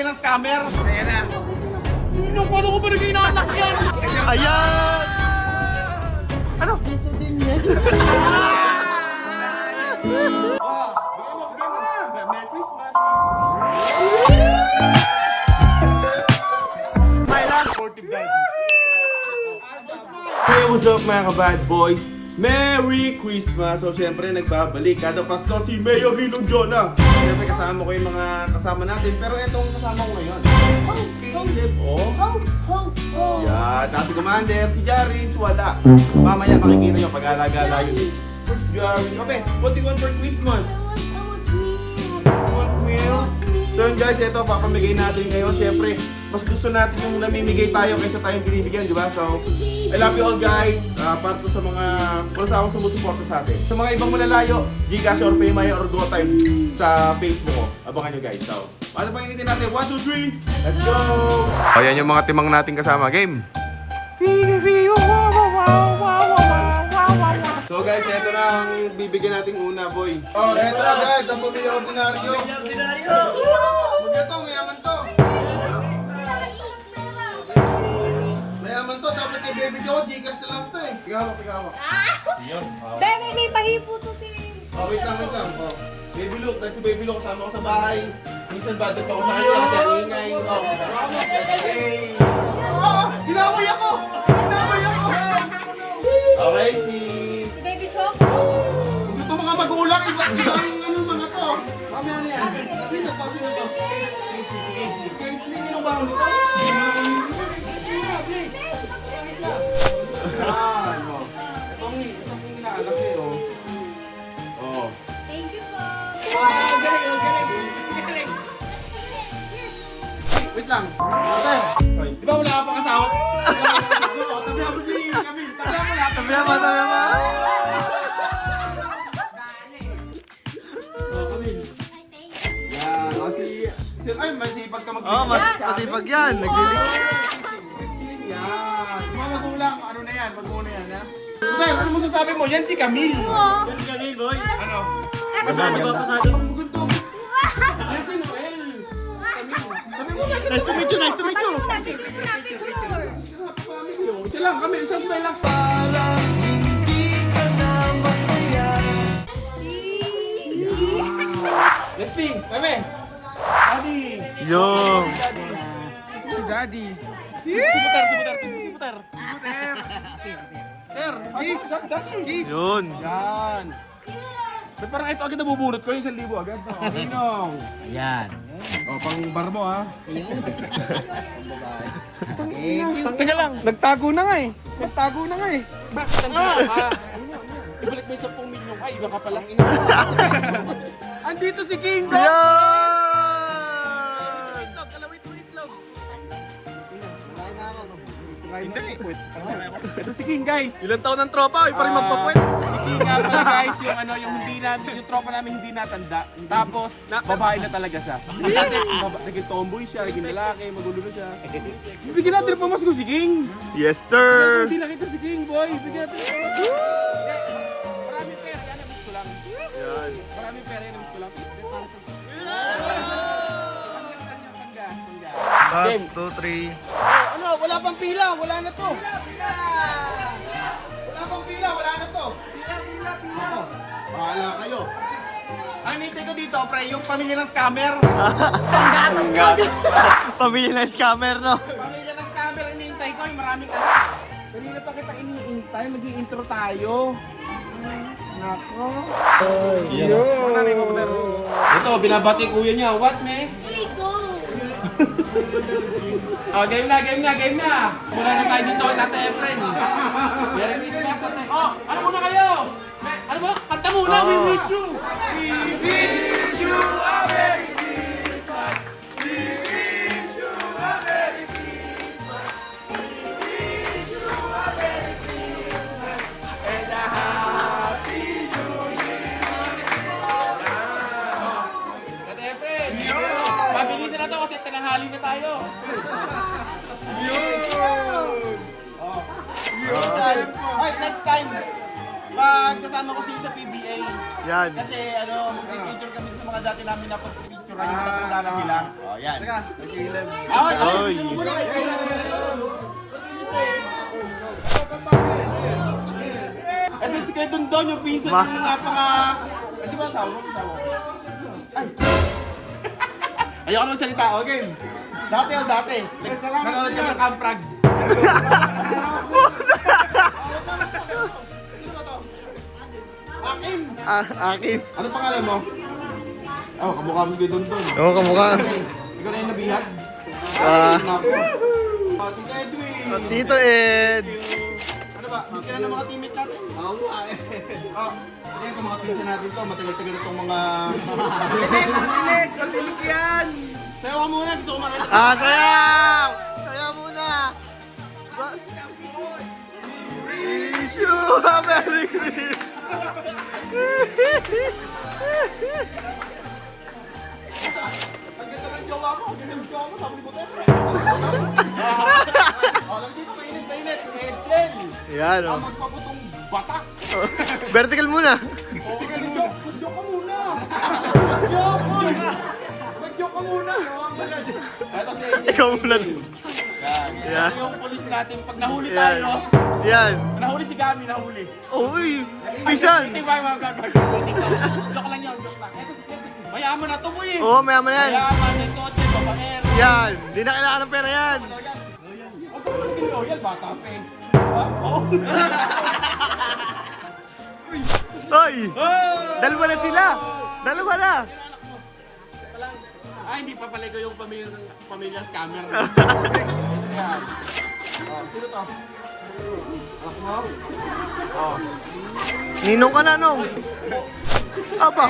pamilya ng scammer. Ayan na. Paano ko ba naging inaanak yan? Ayan! Ano? Dito din yan. Bigay mo na. Merry Christmas. My last sportive daddy. Hey, what's up mga ka-bad boys? Merry Christmas! So syempre nagbabalik kada Pasko si Mayor Rinong Jonah. Syempre kasama ko yung mga kasama natin. Pero etong kasama ko ngayon. Caleb, oh. Yan, tapos si Commander, si Jarins, wala. Mamaya makikita nyo pag-alagala yun. First Jarins, okay, what do you want for Christmas? Want milk? So yun guys, ito papamigay natin ngayon. Syempre, mas gusto natin yung namimigay tayo kaysa tayong binibigyan, di ba? So, I love you all guys. Para to sa mga akong sumusuporta sa atin. Sa mga ibang malalayo, Gcash or PayMaya or GoTime sa Facebook ko. Abangan nyo guys. So, paano pang initin natin? 1, 2, 3, let's go! Ayan yung mga timang natin kasama. Game! So guys, eto na ang bibigyan nating una, boy. Oh, eto na guys, ang pamilya ordinaryo. Huwag na to, mayaman to. Mayaman to, dapat kay baby ko, Gcash na lang to eh. Tigawak. Yun. Bebe, may pahipo to si... Oh, wait lang. Oh. Baby Luke, dahil si Baby Luke kasama ko sa bahay. Minsan bad pa ako sa kanya kasi ang ingay. Oh, hey! Oh, ginaway ako! Okay, si Baby Choco. ito mga magulang, iba yung mga to. Mamaya na yan. Sino to? Case ni Ninong Baon nito? Yan, oh. Itong inaanak eh, oh. Oh. Thank you po. Wait lang. Okay. Di ba wala ka pang asawa? Tabihan mo si Camille. Tabihan mo lahat. Tabihan mo! Oh, Camille. Yan. O si... Ay, masipag ka Oh, masipag yan. Christine, yan. Mga magulang, ano na yan? Mag-una yan, ha? Tay, ano mo sasabi mo? Yan si Camille. Oo. Si Camille, boy. Ano? Pasado ba? Pasado? Ang bugundong. Yan si Noel. Camille. Sabi mo na siya. Nice to meet you! Picture. Siya lang, Camille. Isa smile lang. Next thing, Meme. Daddy. Yo! Daddy. Si Daddy. Sibuter. Sir, kiss. Yun! Yan. Ba't parang ito agad nabubunot ko yung 1,000 agad? Oh, Ninong. Ayan. O, pang bar mo ha. Teka lang! Nagtago na nga eh! Ibalik mo yung 10 milyon. Ay, iba ka palang ina. Andito si King Kong! Yan! Kalawit mo itlog. Hindi. Ito si King guys. Ilang taon ng tropa, ay pa rin magpakwet. Si King nga pala guys, yung ano, yung hindi namin, yung tropa namin hindi natanda. Tapos, babae na talaga siya. Naging tomboy siya, naging lalaki, magulo na siya. Bibigyan natin ng pamasko si King. Yes, sir! Hindi nakita si King, boy. Bibigyan natin ng pamasko. Maraming pera, yan na-miss ko lang. Yan. Maraming pera, yan na-miss ko lang. Game. 1, 2, 3. Ano, wala pang pila, wala na to. Wala pang pila, wala na to. Pila. Bahala kayo. Ang nintay ko dito, pre, yung pamilya ng scammer. Pamilya na scammer, no? Pamilya ng scammer, ang nintay ko, yung maraming anak. Kanina pa kita iniintay, mag-i-intro tayo. Nako. Ito, binabati kuya niya. What, me? Rico. Oh, game na. Mula na tayo dito, Tata Efren. Merry Christmas, Tata. Oh, ano muna kayo? Ano ba? Kanta muna, we wish you. We wish you a Merry Christmas. We wish you a Merry Christmas. We wish you a Merry Christmas. And a Happy New Year. Tata Efren. Pabilisan na to kasi tanghali na tayo. Oh. Ay, next time. Pag kasama ko siya sa PBA. Yan. Kasi ano, mag-picture kami sa mga dati namin na pag-picture Maging tatanda na sila. Oh, yan. Teka. Caleb. Ay, Oy. bigyan mo muna kay Caleb. Ito si Kuya Dondon, yung pinsan Ma. yung napaka... Di ba asawa mo? Ay. Ayoko na magsalita. Okay. Dati o dati. Nanonood ka ng Camprag. Sino ba to? Akin. Akin. Ano pangalan mo? Oh, kamukha mo Kuya Dondon. Oo, kamukha. Okay. Ikaw na yung nabihag? Ah. Nako. Tito Edwin. Tito Ed. Ano ba? Miss ka na ng mga teammate natin? Oo nga eh. Oh, ito mga pinsan natin to. Matagal-tagal itong mga... Matilig yan! Sayo ka muna. Gusto ko makita. Sayaw! Sayaw muna! Wish you a Merry Christmas! Ang ganda ng jowa mo. Ang ganda ng jowa mo. Sabi ni Buter. Oh, lang dito. Mainit. Edsel. Yan o. Ang magpaputong batak. Vertical muna. Okay, mag-joke. Mag-joke ka muna. Mag-joke, boy. Mag-joke ka muna. Ito si AJ. Ikaw muna. Yan. Yeah. Ito yung police natin. Pag nahuli Yan. tayo, Yan. nahuli si Gami, nahuli. Uy! Pisan! Joke lang yun, joke lang. Ito si Kevin. Mayaman na to, boy. Oo, mayaman yan. Mayaman, may kotse, babaero. Yan. Di na kailangan ng pera yan. Huwag ka maging loyal, bata pa eh. Ha? Oo. Hoy! Dalawa na sila! Dalawa na! Palang, hindi pa pala ikaw yung pamilya scammer. Yan. Oh, sino to? Anak mo? Oh. Ninong ka na, nong. Apa?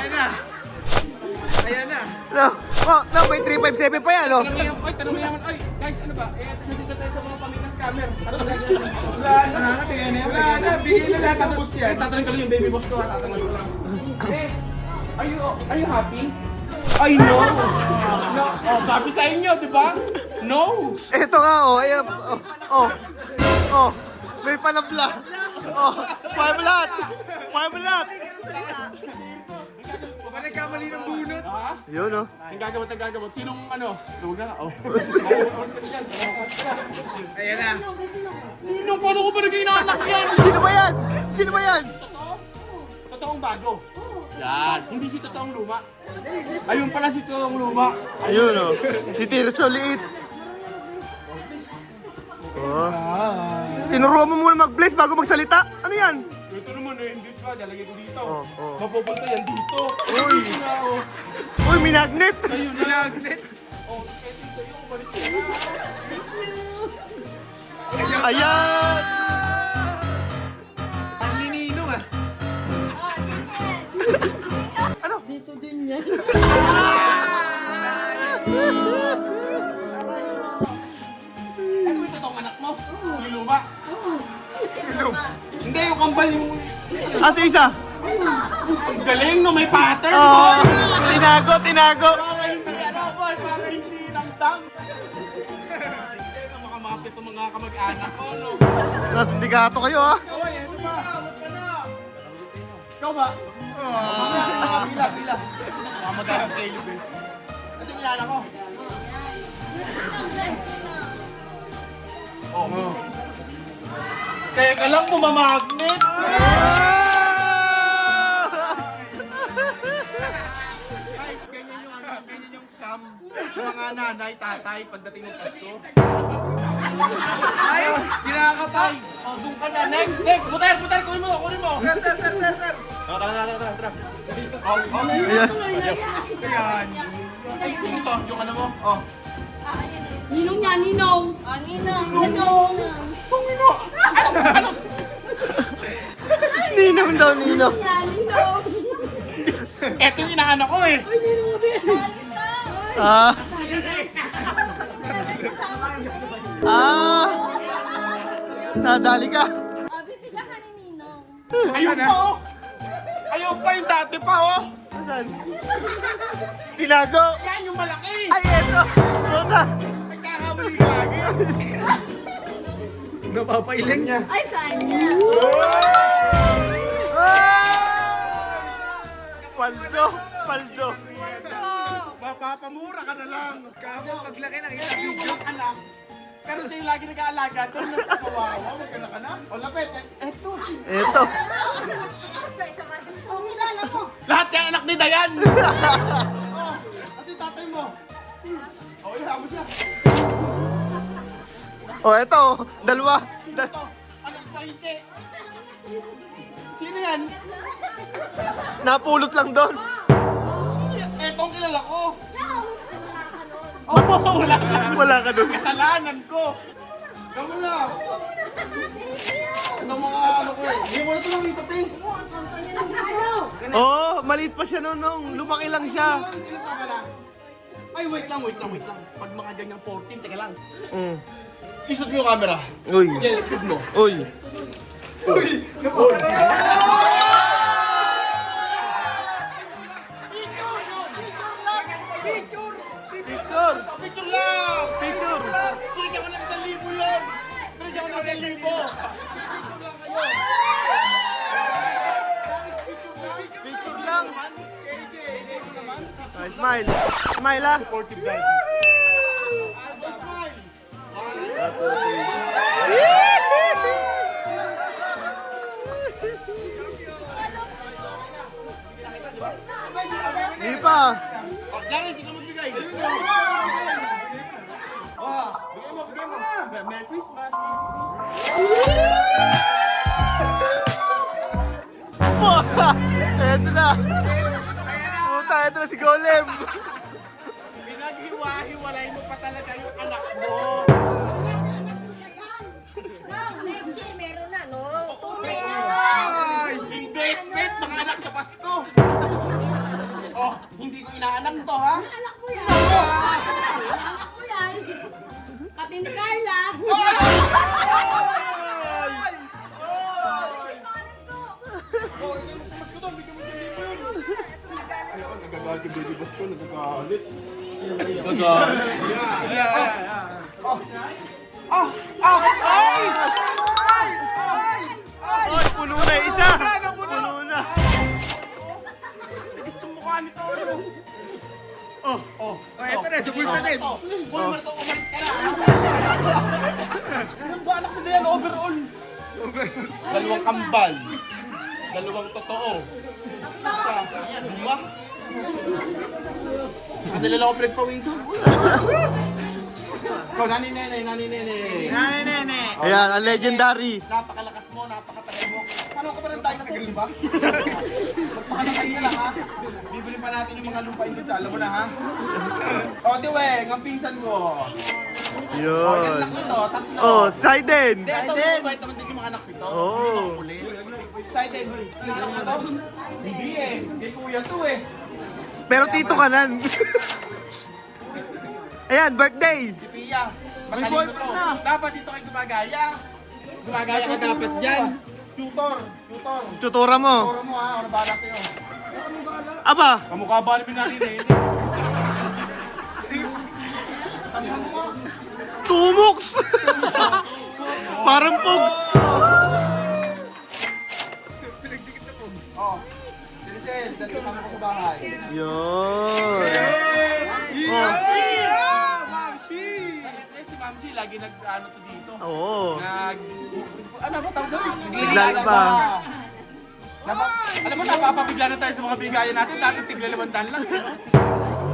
Ayan na. No, oh, no, may 357 pa yan, oh. Tanong mo yaman. Ay, guys, ano ba? Nandito tayo sa mga pamilya scammer. Ano ba gagawin? Wala na, bigyan na yan. Wala na, bigyan na lahat ng boss yan. Tatanong ko lang yung baby boss ko, tatanong ko lang. Are you happy? Ay, no! No! Oh, sabi sa inyo, di ba? No! Eto nga, oh. Ayan, oh. Oh. May panabla. Oh. Parmalat. Parmalat. Nagkamali ng bunot. Ha? Yun, oh. Nagagamot. Sinong ano? Luwag na. Oh. Ayan na. Nino, paano ko ba naging inaanak yan? Sino ba yan? Sino ba yan? Totoo? Totoong bago. Yan. Hindi si totoong luma. Ayun pala si totoong luma. Ayun, oh. Si Tirso, liit. Oh. Tinuruan mo muna mag-bless bago magsalita. Ano yan? Ito naman eh, hindi pa. Lalagay ko dito. Oh, oh. Mapupunta yan dito. Uy. Ito na, oh. Uy, may magnet. Ayun na. Magnet. Oh, eto sa'yo. Umalis ka na. Ayan. Panlininong ah. Dito din yan. Ano ba yung totoong anak mo? Yung luma? Hindi, yung kambal yung... Asa isa? Ang galing no, may pattern, Oh. boy! Tinago. Para hindi, ano, boy, para hindi ramdam. Hindi na makamapit ang mga kamag-anak ko, no? Nasa sindikato kayo, ha? Oy, ano ba? Huwag ka na! Ikaw ba? Pila. Mamagalit si Caleb eh. Ito yung inaanak ko. Oo. Teka lang, bumamagnet! Guys, ganyan yung scam ng mga nanay, tatay pagdating ng Pasko. Ay, kinakapay! O, doon ka na. Next! Buter, kunin mo! Sir! Tara. Ayan. Ay, sino to? Yung ano mo? Oh. Ninong niya, ninong. Ninong. Pungino! Ninong daw, ninong. Ninong. Eto yung inaanak ko eh. Ay, ninong din. Ah. Nadali ka. Bibigyan ka ni Ninong. Ayun pa oh! Ayun pa yung dati pa oh! Saan? Tinago. Yan yung malaki! Ay, eto. Puta. Nagkakamali ka lagi. Napapailan niya. Ay, saan niya? Paldo. Mapapa mura ka na lang. Kako, paglaki ng Kaya yung walang anak, pero siya yung lagi nag-aalaga, doon lang kawawa, magkala ka na. O lapit, eto. Eto. Lahat yung anak ni Dayan! Oh, kasi tatay mo. Oh, iha mo siya. Oh, eto. Dalawa. Ito, anak sa hindi. Sino yan? Napulot lang doon. Eto ang kilala ko. Oh, wala ka. Wala ka doon. Kasalanan ko. Gawin na. Ito mga ano ko eh. Hindi mo na ito nakita, te. Oh, maliit pa siya noon nung lumaki lang siya. Ilan tama na? Ay, wait lang. Pag mga ganyang 14, teka lang. Mm. Isot mo yung camera. Uy. Yan, exit mo. Uy. Uy! Picture. Picture lang! Picture. Pinigyan ko na 1,000 yun! Pinigyan ko na 1,000! Picture lang kayo! Picture lang. KJ mo naman. Ah, smile. Smile ah. Supportive guy. Smile! Di pa. Oh, Jared, hindi ka magbigay. Oh, bigay mo. Merry Christmas. Eto na. Puta, eto na si Golem. Pinaghiwa-hiwalay mo pa talaga yung anak mo. Next year, meron na, no? Ay! Investment, mga anak sa Pasko. Oh, hindi ko inaanak to, ha? Anak mo yan! Anak mo yan! Pati ni Carla! Oh, ikaw mo Pasko doon, bigyan mo siya libo yun. Ayun, nagagalit yung baby boss ko, nagagalit. Nagagalit. Oy, puno na isa. Puno na. Gusto mo mukha nito. Oh, eto na, sa bulsa din. Kunin mo na ito, umalis ka na. Anong ba anak na yan, overall? Dalawang kambal. Dalawang totoo. Isa, lima. Ang nilala ko pinagpawisan. Ikaw, nani nene. Nane, nene. Ayan, ang legendary. Napakalakas mo, napakatagal mo. Ano ka ba ng dinosaur, di ba? Magpakasakay ka lang, ha? Bibili pa natin yung mga lupain dun sa, alam mo na, ha? O, Diweng, ang pinsan ko. O, yan Yun. lang nito, tatlo. Oh, Saiden. Hindi, ito, mabait naman din yung mga anak nito. Oo. Hindi mga kulit. Excited. Anak mo to? Hindi eh. Kay kuya to eh. Pero tito ka nan. Ayan, birthday. Si Pia. Magaling mo to. Dapat dito kayo gumagaya. Gumagaya ka dapat dyan. Tutor. Tutura mo. Tutor mo, ha? Ano bahala sa'yo? Aba, Kamukha ba namin natin eh? Tama mo nga. tumuks. Parang pugs. Oh. Sinisel, dahil kasama ko sa bahay. Yun. Oh. Si Mamsi, lagi nag-ano to dito. Oo. Ano ba tawag doon? Naglalabas. Alam mo, napapabigla na tayo sa mga bigayan natin. Dati tiglalabandaan lang. Eh, no?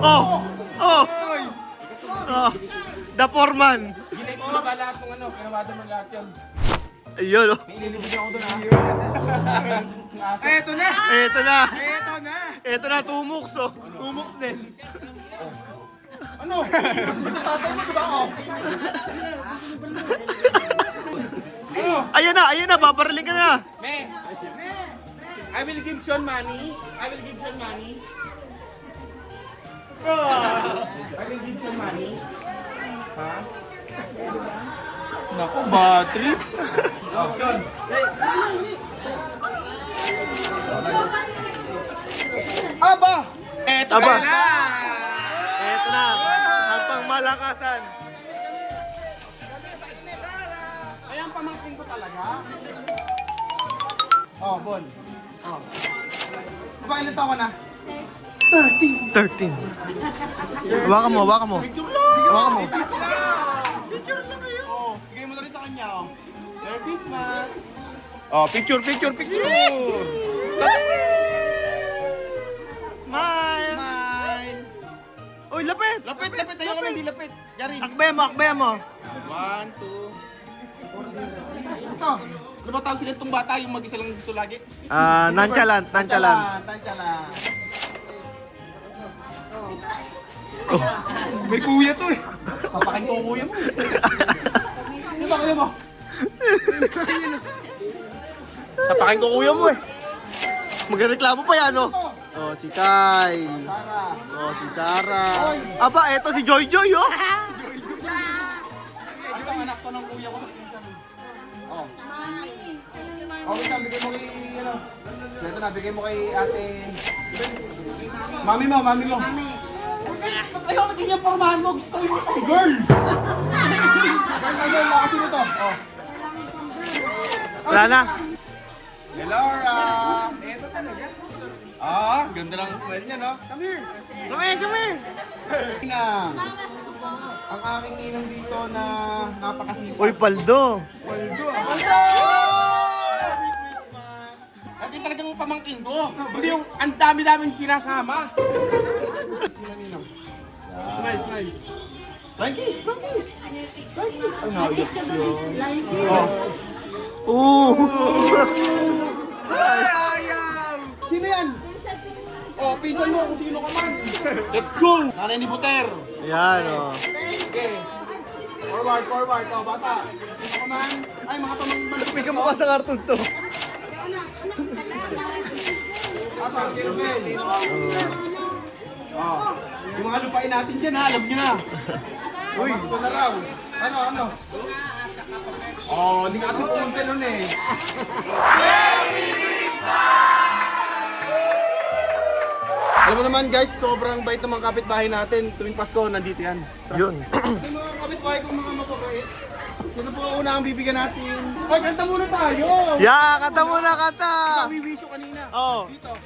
Oh. Oh. Oh. The foreman. Ginay ko na ba lahat ng ano? Pinawada mo lahat yun. Ayun, oh. May ililibig ako doon, ha? Ang aso. Eto na. Eto na. Eto na. Eto na, tumuks, oh. Tumuks din. Ano? Ito tatay mo, diba? Oh. Ano? Ayan na, babaraling ka na. Me, I will give Sean money. I will give Sean money. I will give Sean money. Ha? Naku, bad trip. Oh, Sean. Aba! Eto Aba. na! Eto na, ang pangmalakasan. Ayan, pamangkin ko talaga. Oh, Bon. Oh. Diba, ilan taon ka na? 13. Hawakan mo, hawakan mo. Picture lang! Hawakan mo. Picture lang kayo! Oh, bigay mo na rin sa kanya, oh. Merry Christmas! Oh, picture! Smile! Smile! Uy, lapit! Lapit! Ayoko na, hindi lapit. Yarin. Akbe mo. 1, 2. Ito. Ano ba tawag sila itong bata? Yung mag-isa lang gusto lagi? Nonchalant. Tantyalan. Oh, may kuya to eh. Papakin ko ang kuya mo. Ano ba kuya mo? Sapakin ko kuya mo eh. Magreklamo pa yan, no? Ito. Oh, si Kyle. Sarah. Oh, si Sarah. Oy. Aba, eto si Joy, oh. Ano bang anak to ng kuya ko sa pinsan? Oh. Mami. Kailan yung mami? Okay na, bigay mo kay, ano. Ito na, bigay mo kay ate. Mami mo. Ba't ayaw na ganyan pormahan mo? Gusto ko yung girl. Girl, kasi nito. Oh. Wala na. Hey, Laura. Ito talaga. Ganda ng smile niya, no? Come here. Kami. Nga. Ang aking ninong dito na napakasipag. Uy, Paldo. Merry Christmas! At yung talagang pamangkin ko. Hindi yung ang dami-daming sinasama. Sino ninong? Smile. Like this. Ano? Kiss ka doon. Like it. Oh. Ayaw! Sino yan? Oh, pinsan mo kung sino ka man. Let's go! Nanay ni Buter. Yan, oh. Okay. Forward. Oh, bata. Sino ka man? Ay, mga pamangkin. May kamukha sa cartoons to. Asan? Kirben. Oh. Yung mga lupain natin dyan ha, alam nyo na. Uy, ko na raw. Ano? Oh, hindi ka kasi pumunta nun eh. Alam mo naman guys, sobrang bait ng mga kapitbahay natin. Tuwing Pasko, nandito yan. Yun. Yung mga kapitbahay kong mga mapabait, sino po una ang bibigyan natin? Ay, kanta muna tayo! Kanta muna, kanta! We wish you kanina. Oo. Dito.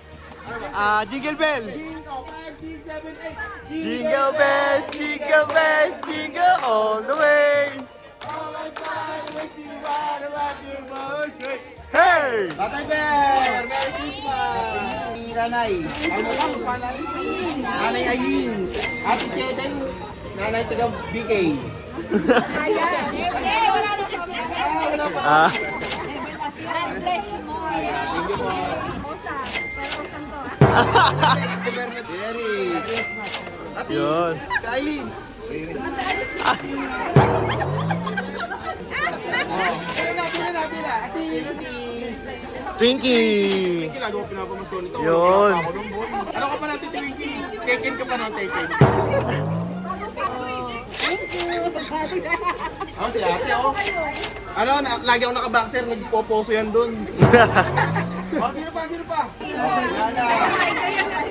Ano ba? Jingle bell. Jingle, 5, 6, 7, 8. Jingle bells, jingle all the way. Oh my God, makes you run around your bush. Hey! Tatay Bear, Merry Christmas! Si Nanay. Ano lang, panay? Nanay Ayin. Ate Chedeng. Nanay taga BK. Wala na siya. Wala pa. Bless you more. Thank you po. Ate Bernadette. Ate. Yun. Kailin. Pila. Ate. Twinkie! Lagi ko pinapamasko nito. Yun. Ano ka pa natin, Twinkie? Keken ka pa ng Tekken. Thank you. Oh, si ate, oh. Ano, lagi ako naka-boxer, nagpo-poso yan dun. Oh, sino pa? Oh, yan na.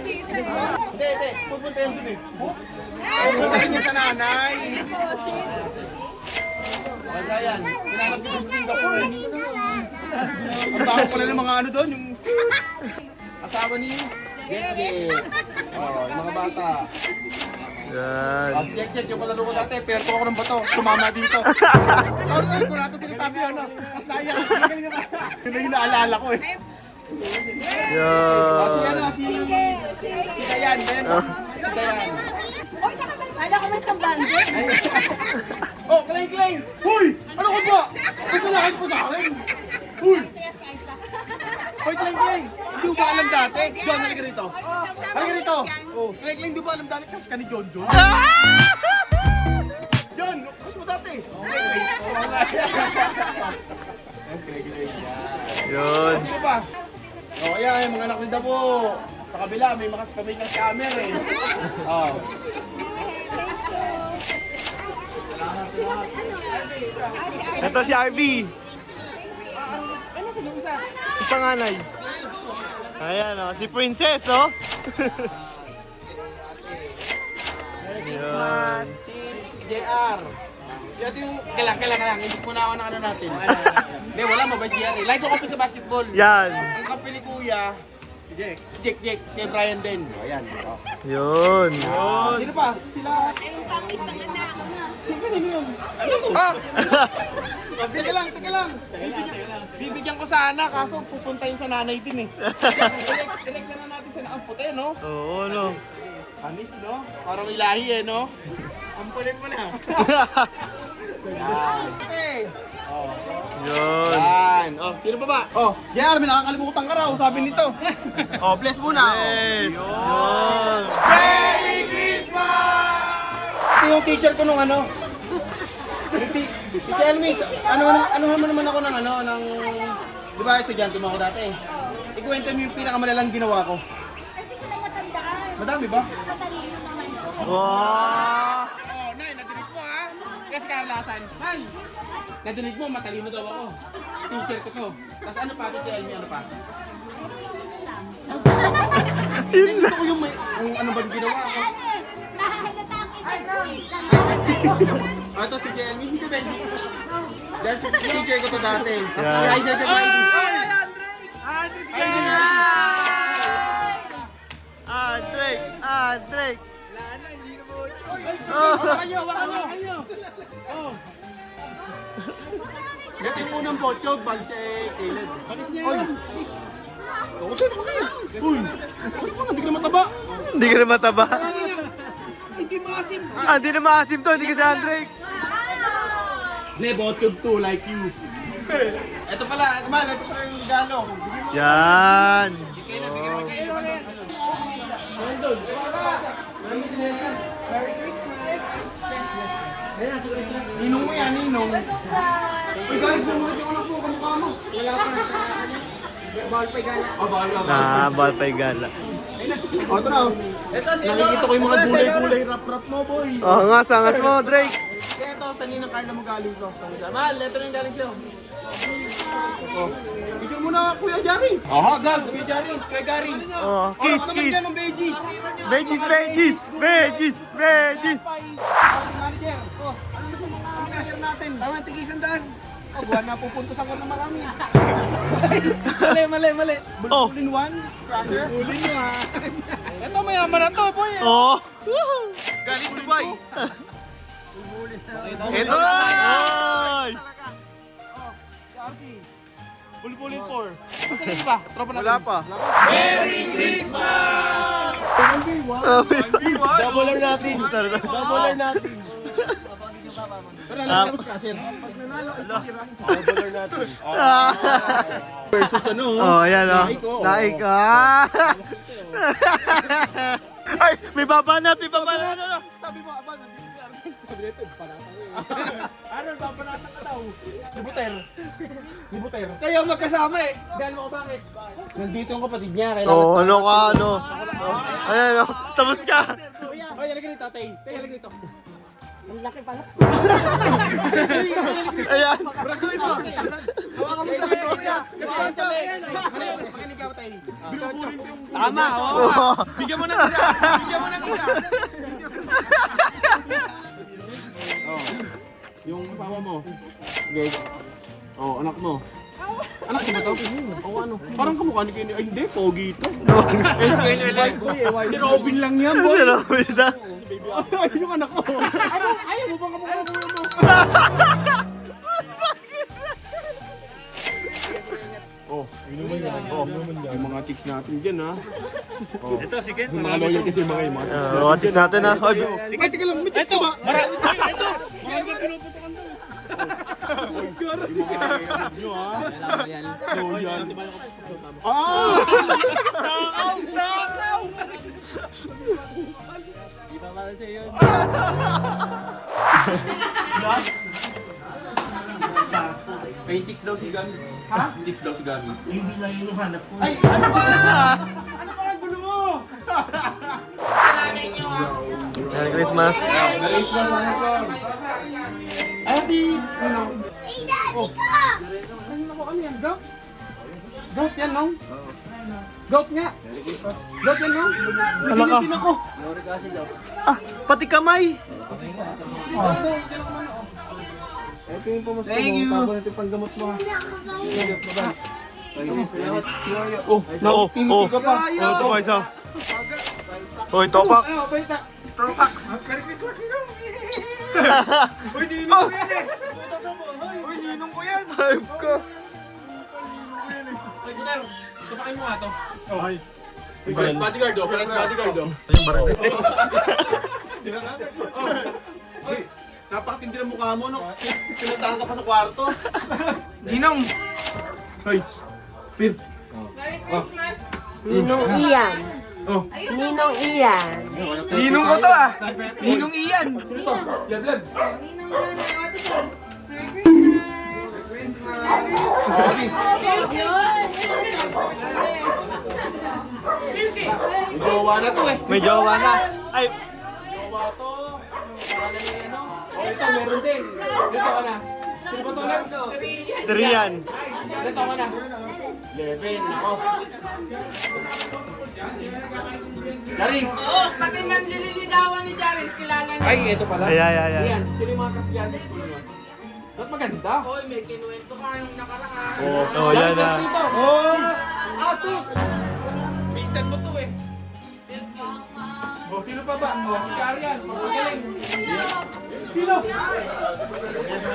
Hindi. Pupunta yan dun eh. Pupunta rin niya sa nanay. Kaya yan, pinanap ko sa Singapore eh. Ang bago pala ng mga ano doon, yung asawa ni Jet. Oh, yung mga bata. Yan. Oh, Jet, yung kalaro ko dati, perto ako ng bato, tumama dito. Ay, kung nato sinasabi ano, mas naiyak ako. Yun na yung naalala ko eh. Oh, si ano, si Dayan, Ben. Si Dayan. Ada ko may tambangge. Oh, Klein! Huy! Ano ka ba? Gusto lakit po sa akin? Huy! Hoy, Klein! Hindi mo ba alam dati? John, halika rito. Halika rito. Oh, Klein, hindi mo ba alam dati? Kasi ka ni John. John, gusto mo dati? Okay, Klein. Yun. Sino pa? Oh, ayan, yung mga anak ni Dabo. Sa kabila, may mga kabilang camera eh. Oh. Ito si RB. Ano sa isa? Si panganay. Ayan, oh. Si Princess, oh. Yan. Si JR. Ito yung kailangan. Hindi muna ako ng ano natin. Hindi, wala mabay JR eh. Like ko kami sa basketball. Yan. Ang kampi ni Kuya, Jake, kay Brian din. O, ayan. O. Yun. Sino pa? Sila. Ayun, tapos na anak ko na. Sino yun? Ah! Teka lang. Bibigyan ko sana, kaso pupunta yun sa nanay din eh. Select na natin sa ang puti, no? Oo, no. Anis, no? Parang may lahi eh, no? Ampunin mo na. Yan. Okay. Oh. Yun. Yan. Oh, sino pa ba? Oh, JR, may nakakalimutan ka raw, sabi nito. Oh, bless muna. Yes. Yun. Yun. Merry Christmas! Ito yung teacher ko nung ano. Si Elmi, ano naman ako ng di ba estudyante mo ako dati? Ikuwento mo yung pinakamalalang ginawa ko. Hindi ko na matandaan. Madami ba? Matalino naman ko. Wow. Oh, Nay, nadinig mo ha? Kasi Carlasan. Nay, nadinig mo, matalino daw ako. Teacher ko to. Tapos ano pa, Tito Elmi, ano pa? Hindi, gusto ko yung ano ba yung ginawa ko. Nahalata ang kita. Ah, ito si Elmi, hindi Benji. Dahil si teacher ko to dati. Tapos Yeah. hi, Dad, hi. Drake. Hawakan nyo. Oh. Ito yung unang pochog, bag si Caleb. Balis niya yun. Uy, balis mo na, hindi ka na mataba. Hindi ka na mataba. Hindi maasim. Hindi na maasim to, hindi ka sa Drake. Ne, pochog too, like you. Ito pala yung regalo. Yan. Caleb, bigyan mo kay Caleb. Ninong mo yan, Ninong. Uy, galing po mga yung anak mo, kamukha mo. Wala pa. Bawal pa gala. Bawal pa. Bawal pa yung gala. Ito na. Nakikita ko yung mga gulay-gulay, rap-rap mo, boy. Oo nga, sangas mo, Drake. Kaya ito, kanina Carla mo galing to. Mahal, ito na yung galing sa'yo. Oh. Picture mo na, Kuya Jari. Aha, gag, Kuya Jari. Kuya Jari. Oh, kiss, naman kiss. dyan ng veggies. Veggies. Manager. Oh, ano na po mga manager natin? Tama, tig-100. Oh, buwan na pupuntos ako ng marami. Mali. Oh. All in one, cracker. All in one. Ito, mayaman na to, boy. Oh. Galing Dubai. Ito na. Ay. Oh, si Artie. Bulbulin 4. Basta yung iba, tropa natin. Wala pa. Merry Christmas! 1v1. Double or natin. Double or natin. Pero alam mo sa cashier. Versus ano? Oh, ayan oh. Naik. Ay, may babanat. Sabi mo, aba, nandito si Arvin. Sabi nito, panata ko eh. Arnold, papanata ka daw. Libuter. Kayo magkasama eh. Dahil mo ko bakit? Nandito yung kapatid niya. Kailangan. Oh, ano ka, ano? Ayan oh, tapos ka. Ay, halika dito, tatay. Tay, halika dito. Ang laki pala. Ayan. Brasoy mo. Hawakan mo sa likod niya. Kasi makinig ka, tay. Binubulin ko yung... Tama, oo. Oh. Bigyan mo ng isa. Oh. Yung asawa mo. Okay. Oh, anak mo. Anak mo ba ito? Oo, ano? Parang kamukha ni Kenny. Ay, hindi. Pogi ito. Eh, si Kenny lang. Si Robin lang yan, boy. Si Robin na. Ay, yung anak ko. Ayaw mo bang kamukha mo mo? Oh, yun naman yan. Oh, yung mga chicks natin dyan, ha? Oh. Ito, si Ken. Yung mga loyal kasi mga yung mga chicks. Watches natin ha. Ay, Ay, teka lang. May chicks ka ba? Ito! Mga pinuputukan daw. Yung mga nyo, ha? Loyal. Ah! Takaw! Iba pala siya yun. May chicks daw si Gami. Ha? Chicks daw si Gami. Hindi lang yung hanap ko. Ay, ano ba? Ano ba ang gulo mo? Merry Christmas. Galis na sana ko. Ah, si... Ano? Hey, daddy Oh. ko! Ano yan? Goat? Goat yan, no? Goat nga. Goat yan, no? Hala ka. Naginitin ako. Ah, pati kamay. Ito yung pamasko mo. Tapos ito yung panggamot mo. Hindi ako kayo. Oh, ka pa. ito pa isa. Hoy, topak. Ano, balita? Topak. Merry Christmas, Ninong! Uy, ninong ko yan eh! Uy, ninong ko yan! Hype ko. Ay, Buter, sapakin mo nga to. Oh, hi. Press bodyguard oh, press bodyguard oh. Ay, napakatindi ng mukha mo, no? Pinuntahan ka pa sa kwarto. Ninong! Ay, Pin. Ninong Ian. Oh. Ninong Ian. Ninong ko to ah! Ninong Ian! Sino to? Lebleb. Jowa na to eh. May jowa na. Ay, Jowa to. Pangalan ni ano? Oh, ito, meron din. Ito ka na. Sino ba to ulit? si Rian. Ito ka na. 11. Ako. Jarins. Oh, pati man nililigawan ni Jarins, kilala niya. Ay, ito pala. Ay, ay, ay, ay. Yan. Sino yung mga kasyanis ko niya? Ba't maganda? Hoy, may kinuwento ka nung nakaraan. Oh, yan na. Ito. Oh! Atus! Pinsan mo to eh. Oh, sino pa ba? Oh, si Karian. Magaling. Sino?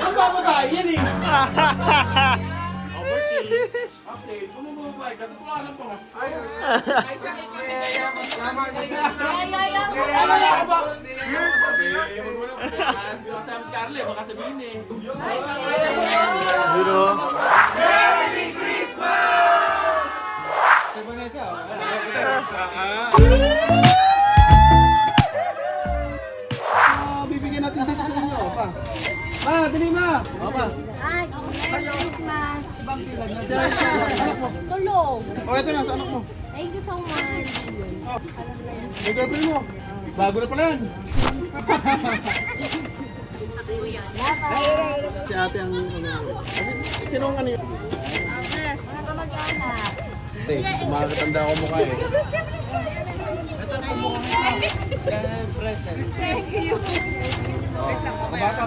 Ang bababae yan eh. Update. Kung mo bababae ka, tatulungan ng pangas. Ay, Ay, sakit yung pinagayabang sa mga Ano ka ba? Sabi, huwag mo na. Hindi mo kasama si Carly, baka sabihin eh. Dito. Kay Vanessa, oh. Bibigyan natin dito sa inyo. Pa. Ma, dali ma. O, pa. Ay, Merry Christmas. Tulog. Tulog. O, ito na, sa anak mo. Thank you so much. May girlfriend mo. Bago na pala yan. Si ate ang sino ang ano yun? Mga kamag-anak. Ate, sumakatanda ako mukha eh.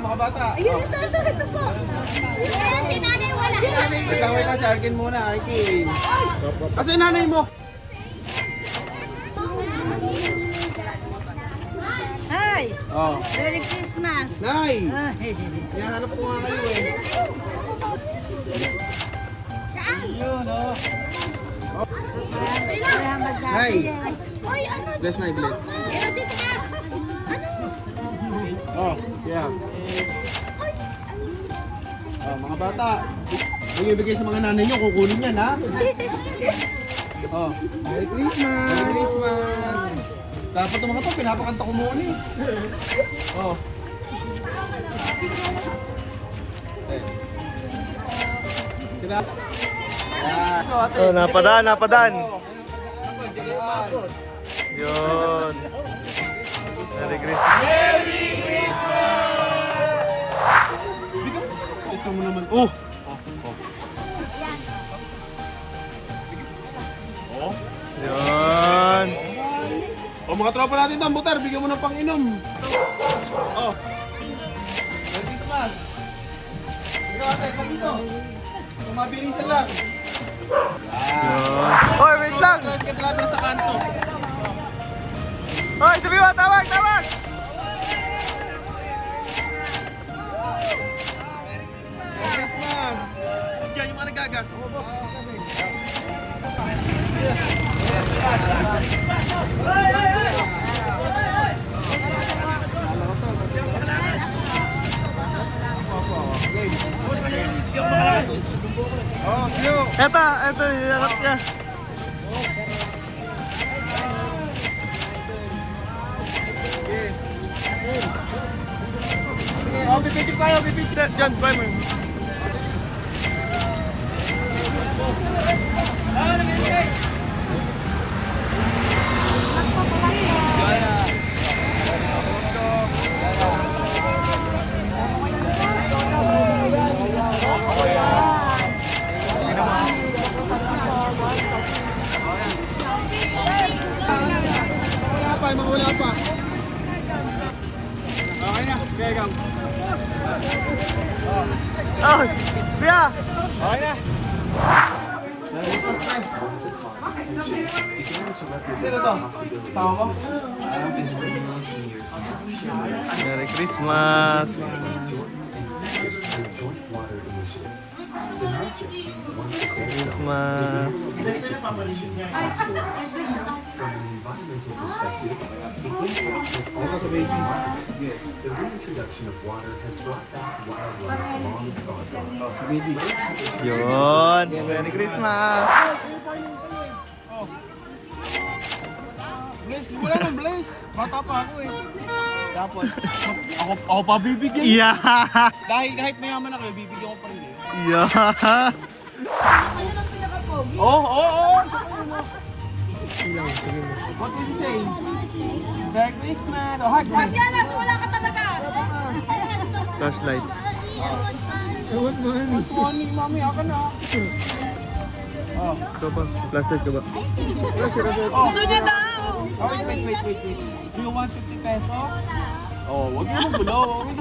Makabata. Ayun, ito po. Ayan, si nanay wala. Wait lang, si Arkin muna, Arkin. Kasi nanay mo. Hi! Oh. Merry Christmas! Nay! Hinahanap ko nga kayo eh. Hi! Uy, ano? Bless na, bless. Pero dito ka! Oh, yeah. Oh, mga bata. Huwag ibigay sa mga nanay nyo, kukunin yan ha. Oh, Merry Christmas! Merry Christmas! Dapat itong mga to, pinapakanta ko muna eh. Oh. Eh. Sila. Yan. Ate. Oh, napadaan, napadaan. Oh. Yun. Merry Christmas. Ito mo naman. Oh, Oh. yun. O mga tropa natin doon, Buter, bigyan mo ng pang-inom. Oh. Merry Christmas. Ikaw ate, ikaw dito. Kung mabilisan lang. Yun. Hoy, wait lang. Tres ka driver sa kanto. Hoy, sabi mo, tawag, tawag. Merry Christmas. Diyan yung mga nagagas. Oh, Leo. Eto, hinanap niya. Okay. Okay, oh, bibigyan tayo, bibigyan. Diyan, try mo. Wala pa, yung mga wala pa. Okay na, okay ikaw. Oh, Kuya. Okay na. Merry Sino to? Tama mo? Merry Christmas! Christmas! The reintroduction of water has brought back wildlife long gone. Yun! Merry Christmas! Blaze, wala nang Blaze. Bata pa ako eh. Tapos, ako pa bibigyan. Yeah! Dahil kahit mayaman ako, bibigyan ko pa rin eh. Yeah! Ayun ang pinaka-pogi. Oh! What will you say? Merry Christmas! Oh, hug! Kasi alas, wala ka talaga. Flashlight. Money, mami, ako na. Ikaw ba? Flashlight ka ba? Gusto niya daw. Oh, wait. Do you want 50 pesos? Oh, wag niyo magulo. Wag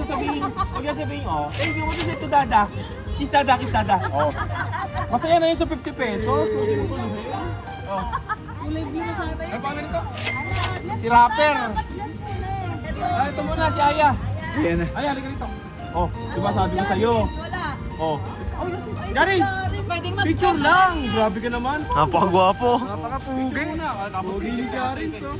niyo sabihin, oh. Thank you, what is it to Dada? Kiss Dada. Oh. Masaya na yun sa 50 pesos. Wag niyo maguluhin. Oh. Kulay blue na sana Ano pa nito? Si Rapper. Ah, ito muna, si Aya. Ayan na. Aya, halika rito. Oh, di ba sabi ko sa'yo? Wala. Oh. Jaris! Pwedeng Picture lang! Grabe ka naman. Napakagwapo. Napaka-pugi. Pugi ni Jaris, oh.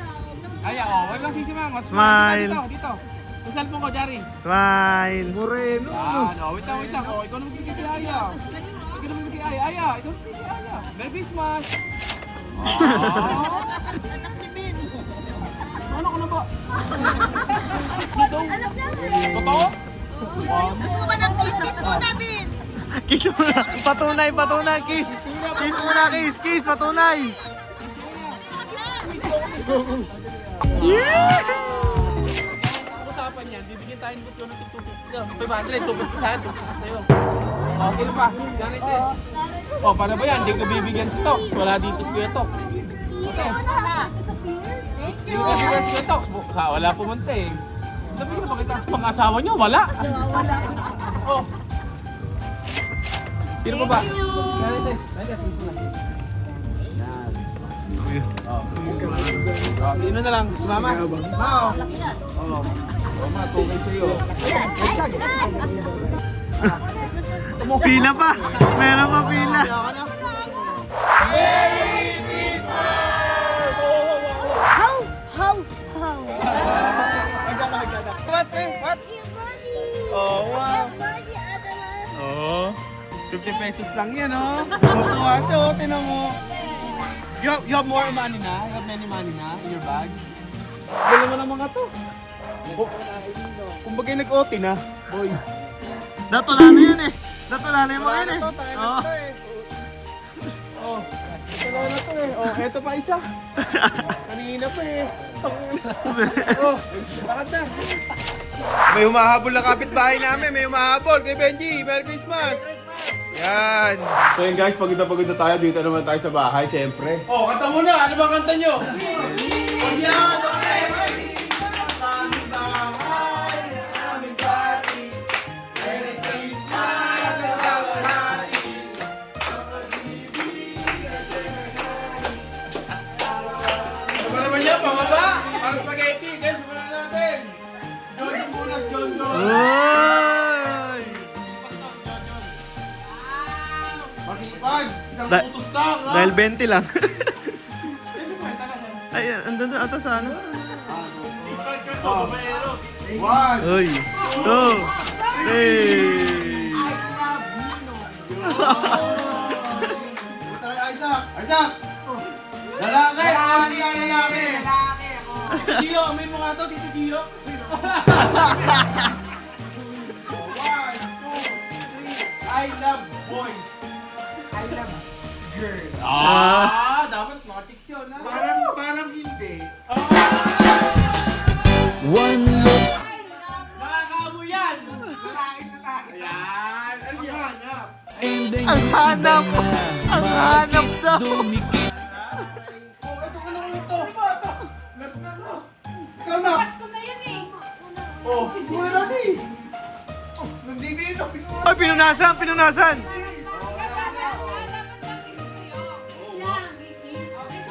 Aya, oh, wag lang sisimangot. Smile. Dito. Sa cellphone ko, Jaris. Smile. Moreno. Yan, oh, wait lang. Oh, ikaw naman bigay kay Aya. Ikaw naman bigay kay Aya. Ikaw naman bigay kay Aya. Merry Christmas! Anak ni Ben. Ano ka na ba? Dito? Anak niya. Totoo? Gusto mo ba ng kiss muna, Ben? Kiss muna. Patunay. Kiss. Kiss muna, kiss. Patunay. Yeah! Usapan yan, bibigyan tayo ng gusto ng 500, 250 sa'yo, 250 sa'yo. O, sino pa? Janites. O, paano ba yan? Hindi ko bibigyan si Tox. Wala dito si Kuya Tox. Okay. Thank Hindi ko bibigyan si Kuya Tox. Wala pumunta eh. Sabihin naman kita, mga asawa niyo, wala. O. Sino pa ba? Janites. Janites, miss mo na. Yan. O, sino na lang? Si Mama? Ma, o. O, ma, tungkol sa'yo. Pila pa. Meron pa pila. What? Oh, wow. Oo. 50 pesos lang yan, oh. Tuwa siya, oh. Tinan mo. You have more money na? You have many money na in your bag? Gala mo ng mga to. Kumbaga nag-OT na, boy. Natula na yun eh. Natula na yung mga yun eh. Tayo na Oo. to eh. Oh, ito na to eh. Oh, eto pa isa. Kanina pa eh. Oh, lakad na. May humahabol na kapitbahay namin. May humahabol kay Benji. Merry Christmas! Yan. So yun guys, pagod na tayo. Dito naman tayo sa bahay, syempre. Oh, kanta muna. Ano ba kanta nyo? Yan! Aming bahay, aming party. Merry Christmas sa bawat hati. Ano ba naman yan? Pababa? Parang spaghetti. Guys, muna natin. John Bunas, John. Uy! Masipag. Isang Da- putos lang. no? Dahil 20 lang. Yes, kwenta na siya. Ay, andun doon ata sa ano? Oh. One. Uy. 2. 3. Punta kay Isaac. Isaac! Lalaki! Lalaki ang lalaki! Lalaki ako! Tito Gio, amin mo nga to, Tito Gio. 1, 2, 3. I love boys. I love girls. Dapat mga chicks yun, ha? Parang hindi. Nakakaamoy yan! Ayan! Ano yan? Ang hanap! Ang hanap daw! Oh, ito ka lang ito. Last na mo. Ikaw na. Pasko na yan eh. Oh, sino na ni? Oh, nandito. Ay, pinunasan! Sige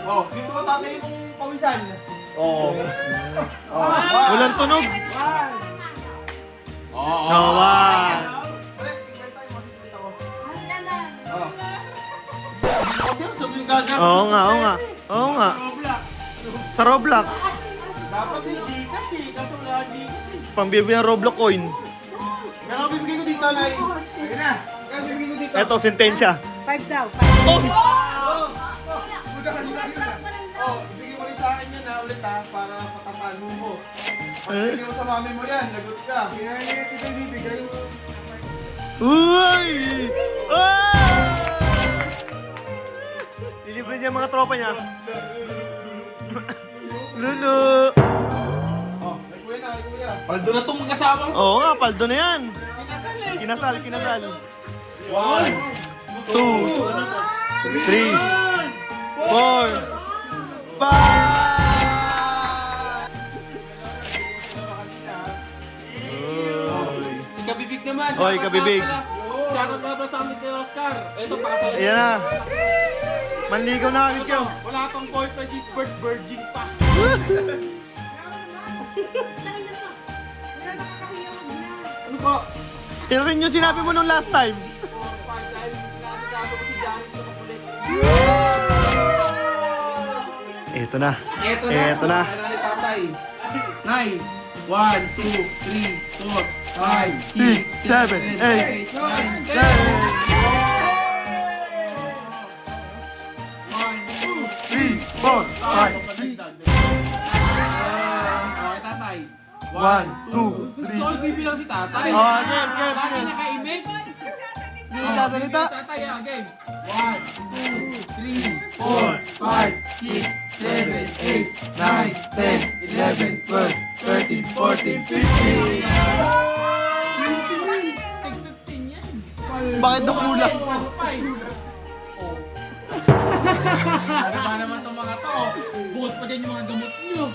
Oh, gusto ko tatay mong pawisan. Oh. Oh. Walang tunog. Oh. No, one. Oh. Kasi sabi yung gagas. Oo nga, oo nga. Oo nga. Sa Roblox. Dapat hindi kasi wala hindi kasi. Pambibili ng Roblox coin. Pero bibigay ko dito, Nay. Ayun na. Pero bibigay ko dito. Eto, sentensya. 5 daw. Oh! Oh, ibigay mo rin sa akin yan ha, ulit ha, para patatalo mo. Pag bigay mo sa mami mo yan, lagot ka. Kaya yan, ito yung bibigay. Uy! Ah! Lilibre niya ang mga tropa niya. Lulu! Oh, may kuya na, may kuya. Paldo na itong mag-asawang to. Oo nga, paldo na yan. Kinasal eh. Kinasal, kinasal. 1, 2, 3, 4, 5! Ikabibig naman. Oh, ikabibig. Shoutout nga pala sa amin kay Oscar. Ito pa sa Ayan na. Manligaw na agad kayo. Wala pang boyfriend, he's birth virgin pa. Ano po? Yan rin yung sinabi mo nung last time. Dahil nakasikaso ko si Janice sa makulit. Eto na. Eto na. Eto na. Kailan ni tatay? 9, 1, 2, 3, 4, 5, 6, 7, 8, 9, 10. 3, 4, 5, 6. Okay, tatay. 1, 2, 3. So, bibilang si tatay. Oh, game, game, Lagi game. nakaimik. Hindi nagsasalita. Tatay, game. 1, 2, 3, 4, 5, 6, 7, 8, 9, 10, 11, 12, 13, 14, 15. Tig 15 yan. Bakit nakulang? Ano ba naman itong mga to? Bukod pa dyan yung mga gamot nyo.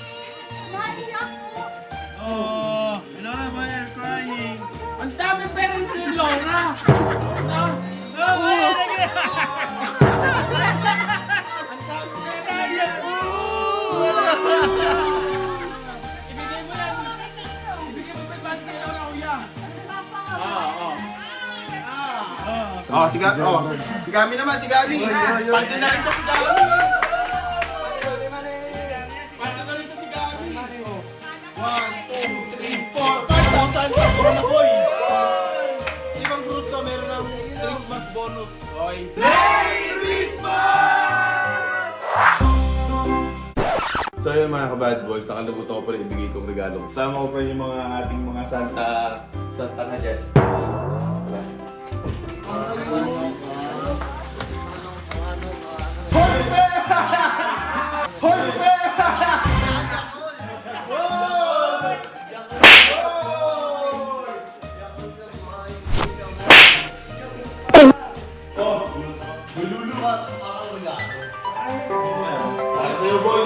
Oh, Laura, why are you crying? Ang dami pera ni Laura. Ang dami pera yan. Ibigay mo yan. Ibigay mo 500 kay Laura, kuya. Oh, si Gami naman, si Gami. Paldo na rin to si Gami. Paldo na rin to si Gami. 1, 2, 3, 4, 5,000. Puro na boy. Ibang cruise ka, meron ng Christmas bonus. Okay. Merry Christmas! So yun mga ka-bad boys, nakalimutan ko pa rin ibigay itong regalo. Sama ko pa rin yung mga ating mga Santa na dyan.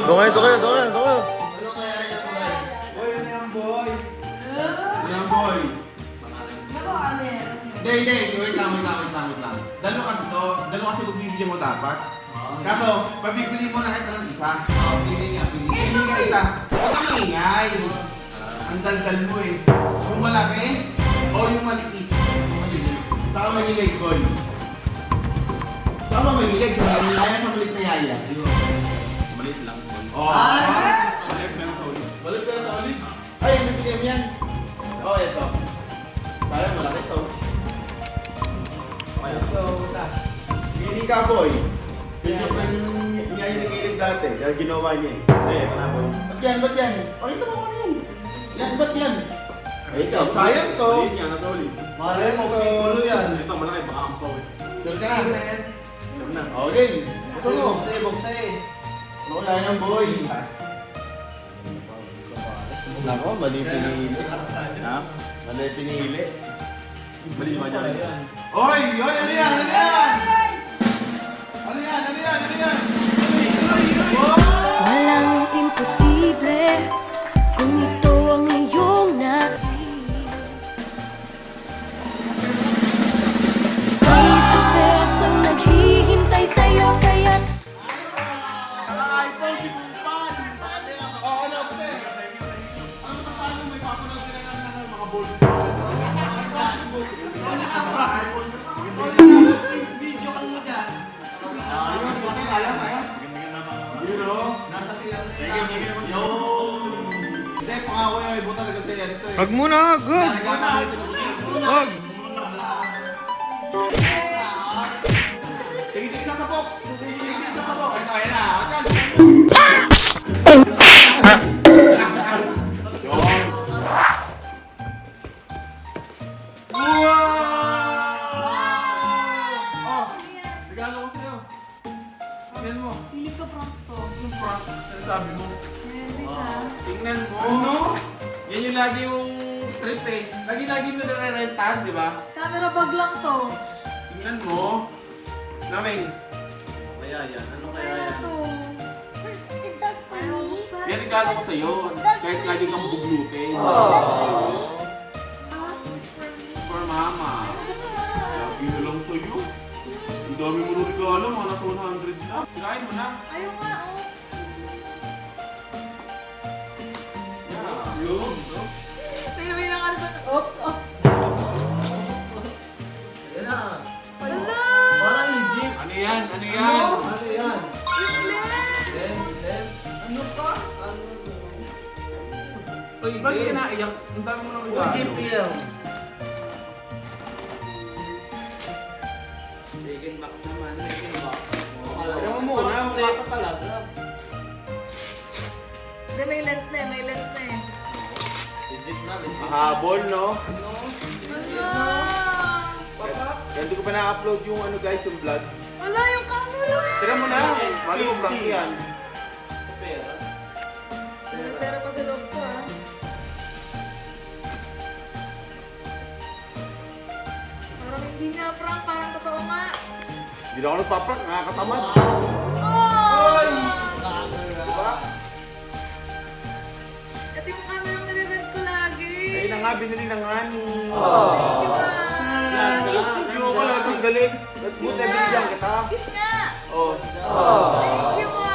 Doon kayo, doon kayo, doon kayo, doon kayo. Yan boy. Hindi. Wait lang. Dalawa kasi magbibigyan mo dapat. Kaso, pabibili mo na kahit ng isa. Pili ka isa. Huwag kang maingay. Ang daldal mo eh. Yung malaki o yung maliit. Saka mahilig, boy. Saka mahilig. Sa maliit na yaya, sa maliit na yaya. Maliit lang, boy. Balik ka na sa ulit. Ay, may bigyan mo yan. Oh, ito. Sayang, malaki ito. Hindi ka, boy. Niya yung nag-ilig dati, kaya ginawa niya eh. Ba't yan? Pakita mo ano yan. Ba't yan? Ay, sayang to. Sayang to. Ulo yan. Ito, malaki, baka ampaw eh. Sure ka na. Okay. Gusto mo? Ano tayo ng boy? Nako, mali pinili. Ha? Mali pinili. Mali ba yan? Oy! Ano yan? Walang imposible kung ito ang iyong narinig. Face to face ang naghihintay sa'yo kaya't bro. Nasa tiyan na yan. Yo! Hindi, pangako yung ibo talaga sa yan ito eh. Wag muna, good. Nagagamit ito ng Wag. tingin sa sapok! Tingin sa sapok! Ito, ayan na. Yun. Wow! Oh, regalo ko sa'yo. Tingnan mo. Pili ko prank to. Yung prank. Ano sabi mo? Tingnan mo. Ano? Yan yung lagi yung trip eh. Lagi mo nare-rentahan, di ba? Camera bag lang to. Tingnan mo. Naming, Kaya yan. Ano kaya Kaya yan? to. Is that for me? yan regalo ko sa'yo. Kahit lagi kang buglutin. For mama. Lagi na lang sa'yo. Ang dami mo ng regalo, mga nasa 100 na. Kain mo na. Ayaw nga, oh. Yeah. Yun. May lang ano sa... Oops, oops. Yan na. Wala! Parang legit. Ano yan? Ano yan? Ano yan? Lens, lens. Ano pa? Ano? Uy, bakit ka naiyak? Ang dami mo ng regalo. GPL. Chicken box naman. Chicken box. Tignan mo muna. Kompleto talaga. Hindi, may lens na eh, may lens na eh. Legit na, legit. Mahabol, no? Wala! Kaya hindi ko pa na-upload yung ano guys, yung vlog. Wala yung camera! Tira mo na. Mali mo prank yan. Pera. May pera pa sa loob ko ah. Parang hindi nga prank, parang totoo nga. Hindi na ako nagpaprank, nakakatamad. Oh! Diba? Ito yung camera yung nire-rent ko lagi. Ayun na nga, binili na nga ni. Thank you, ma. Hindi ko lang itong galing. Let's go, nabigyan kita. Kiss nga. Oh. Thank you, ma.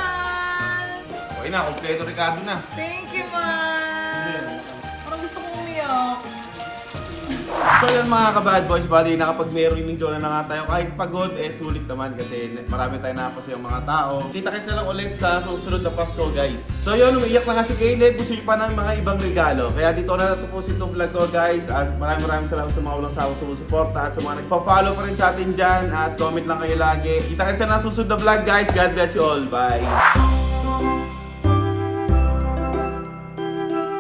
Okay na, kompleto Ricardo na. Thank you, ma. Parang gusto kong umiyak. So yun mga ka-bad boys, bali nakapag-merry ng Jonah na nga tayo. Kahit pagod, sulit naman kasi marami tayong napasayang mga tao. Kita-kits na lang ulit sa susunod na Pasko guys. So yun, umiiyak na nga si Caleb, gusto pa ng mga ibang regalo. Kaya dito na natupusin itong vlog ko guys. Maraming salamat sa mga walang sawang sumusuporta at sa mga nagpa-follow pa rin sa atin dyan. At comment lang kayo lagi. Kita-kits na susunod na vlog guys. God bless you all. Bye!